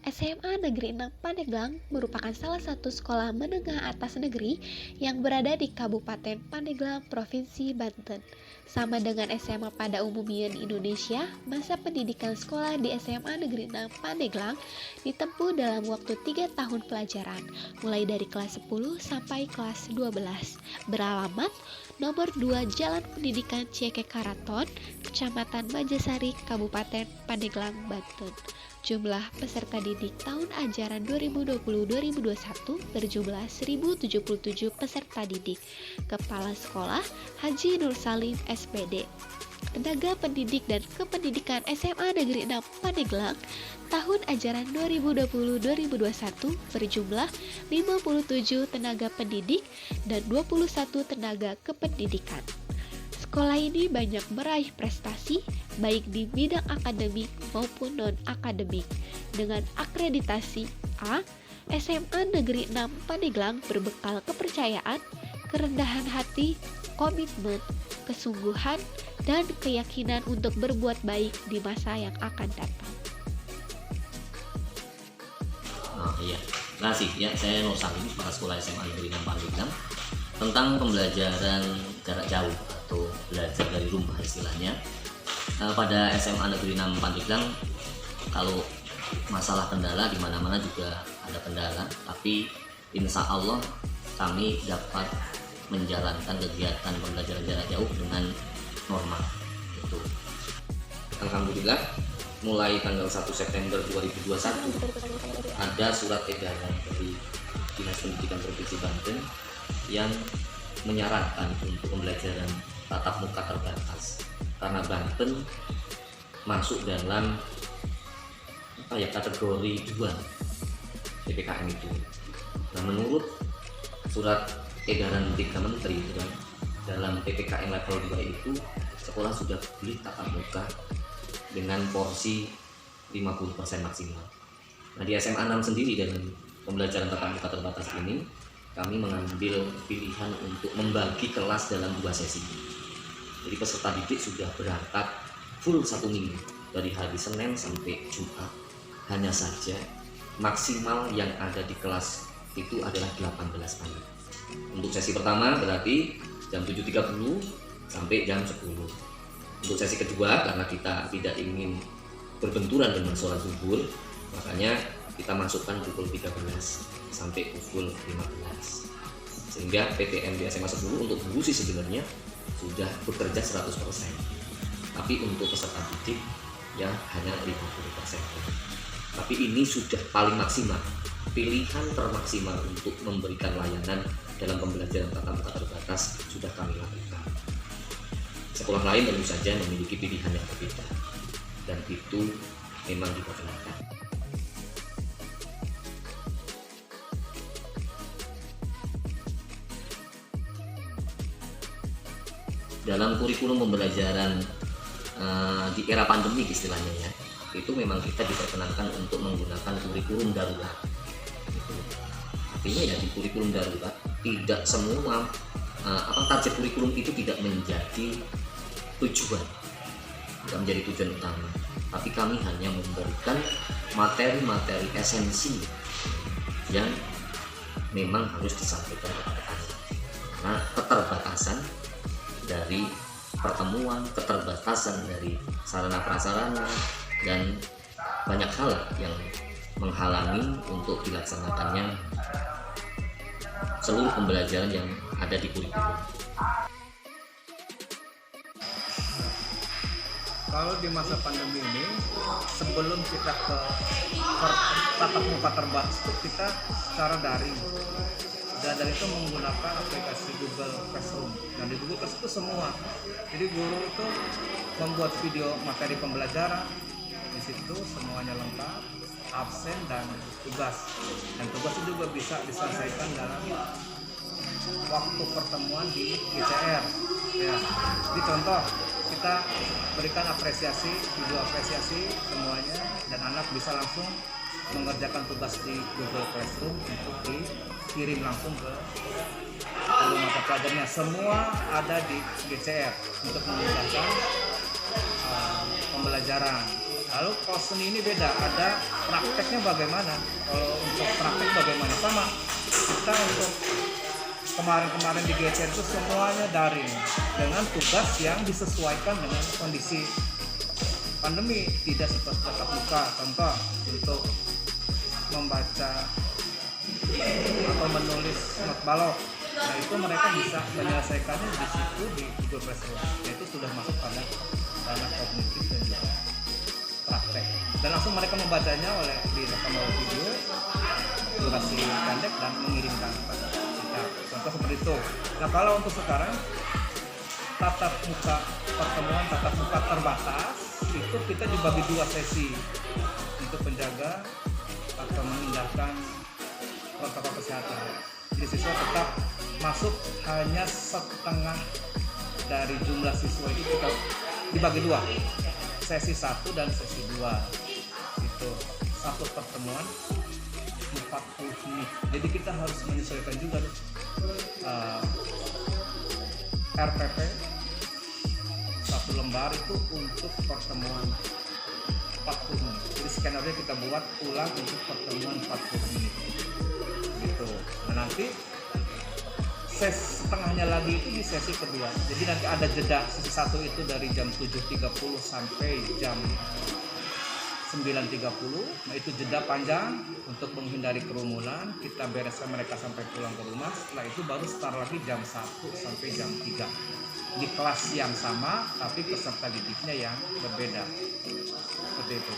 SMA Negeri 6 Pandeglang merupakan salah satu sekolah menengah atas negeri yang berada di Kabupaten Pandeglang, Provinsi Banten. Sama dengan SMA pada umumnya di Indonesia, masa pendidikan sekolah di SMA Negeri 6 Pandeglang ditempuh dalam waktu 3 tahun pelajaran, mulai dari kelas 10 sampai kelas 12. Beralamat nomor 2 Jalan Pendidikan Cieke Karaton, Kecamatan Majasari, Kabupaten Pandeglang, Banten. Jumlah peserta didik tahun ajaran 2020-2021 berjumlah 1077 peserta didik. Kepala Sekolah Haji Nur Salim SPD. Tenaga pendidik dan kependidikan SMA Negeri 6 Pandeglang tahun ajaran 2020-2021 berjumlah 57 tenaga pendidik dan 21 tenaga kependidikan. Sekolah ini banyak meraih prestasi baik di bidang akademik maupun non-akademik. Dengan akreditasi A, SMA Negeri 6 Pandeglang berbekal kepercayaan, kerendahan hati, komitmen, kesungguhan, dan keyakinan untuk berbuat baik di masa yang akan datang. Terima kasih ya, saya Nur Salim, Kepala Sekolah SMA Negeri 6 Pandeglang, tentang pembelajaran jarak jauh atau belajar dari rumah istilahnya. Pada SMA Negeri 6 Pandeglang, kalau masalah kendala di mana-mana juga ada kendala, tapi insya Allah kami dapat menjalankan kegiatan pembelajaran jarak jauh dengan normal. Itu. Alhamdulillah, mulai tanggal 1 September 2021 ada surat edaran dari Dinas Pendidikan Provinsi Banten yang menyarankan untuk pembelajaran tatap muka terbatas karena Banten masuk dalam kategori 2 PPKM itu. Nah, menurut surat edaran 3 Menteri dalam PPKM level 2 itu sekolah sudah boleh tatap muka dengan porsi 50% maksimal. Nah, di SMA 6 sendiri dalam pembelajaran tatap muka terbatas ini kami mengambil pilihan untuk membagi kelas dalam 2 sesi. Jadi peserta didik sudah berangkat full 1 minggu dari hari Senin sampai Jumat. Hanya saja maksimal yang ada di kelas itu adalah 18 anak. Untuk sesi pertama berarti jam 7.30 sampai jam 10. Untuk sesi kedua karena kita tidak ingin berbenturan dengan sholat zuhur, makanya kita masukkan pukul 13 sampai pukul 15. Sehingga PTM di SMA 10 untuk guru sih sebenarnya sudah bekerja 100%. Tapi untuk peserta didik ya hanya 50%. Tapi ini sudah paling maksimal, pilihan termaksimal untuk memberikan layanan dalam pembelajaran tatap muka terbatas sudah kami lakukan. Sekolah lain tentu saja memiliki pilihan yang berbeda dan itu memang diperkenankan. Dalam kurikulum pembelajaran di era pandemi istilahnya ya, itu memang kita diperkenankan untuk menggunakan kurikulum darurat. Artinya ya di kurikulum darurat tidak semua target kurikulum itu tidak menjadi tujuan, tidak menjadi tujuan utama. Tapi kami hanya memberikan materi-materi esensi yang memang harus disampaikan kepada anak. Karena keterbatasan dari pertemuan, keterbatasan dari sarana prasarana dan banyak hal yang menghalangi untuk dilaksanakannya seluruh pembelajaran yang ada di kurikulum. Kalau di masa pandemi ini, sebelum kita ke tatap muka terbatas itu kita secara daring. Dan dari itu menggunakan aplikasi Google Classroom. Dan di Google Classroom itu semua. Jadi guru itu membuat video materi pembelajaran. Di situ semuanya lengkap, absen dan tugas. Dan tugas itu juga bisa diselesaikan dalam waktu pertemuan di GCR. Ya. Jadi contoh, kita berikan apresiasi, video apresiasi semuanya, dan anak bisa langsung mengerjakan tugas di Google Classroom untuk dikirim langsung ke mata pelajarnya. Semua ada di GCR untuk memudahkan pembelajaran. Lalu kalau seni ini beda, ada prakteknya bagaimana. Kalau untuk praktek bagaimana, sama kita untuk kemarin-kemarin di GCN itu semuanya daring dengan tugas yang disesuaikan dengan kondisi pandemi, tidak seperti tatap muka. Contoh untuk membaca atau menulis not balok, nah itu mereka bisa menyelesaikannya di situ di Google Classroom, yaitu sudah masuk pada ranah kognitif dan juga praktek, dan langsung mereka membacanya oleh direkam oleh video durasi pendek dan mengirimkan kepada kita. Contoh seperti itu. Nah kalau untuk sekarang tatap muka, pertemuan tatap muka terbatas itu kita dibagi 2 sesi untuk menjaga atau mengindahkan protokol kesehatan. Jadi siswa tetap masuk hanya setengah dari jumlah siswa itu kita dibagi 2, sesi 1 dan sesi 2. Itu satu pertemuan 40 menit. Jadi kita harus menyesuaikan juga RPP satu lembar itu untuk pertemuan 40 menit. Jadi skenario kita buat ulang untuk pertemuan 40 menit. Gitu. Nah nanti setengahnya lagi itu di sesi kedua. Jadi nanti ada jeda sesi 1 itu dari jam 7.30 sampai jam 9.30. Nah itu jeda panjang untuk menghindari kerumunan. Kita bereskan mereka sampai pulang ke rumah. Setelah itu baru start lagi jam 1 sampai jam 3 di kelas yang sama tapi peserta didiknya yang berbeda. Seperti itu.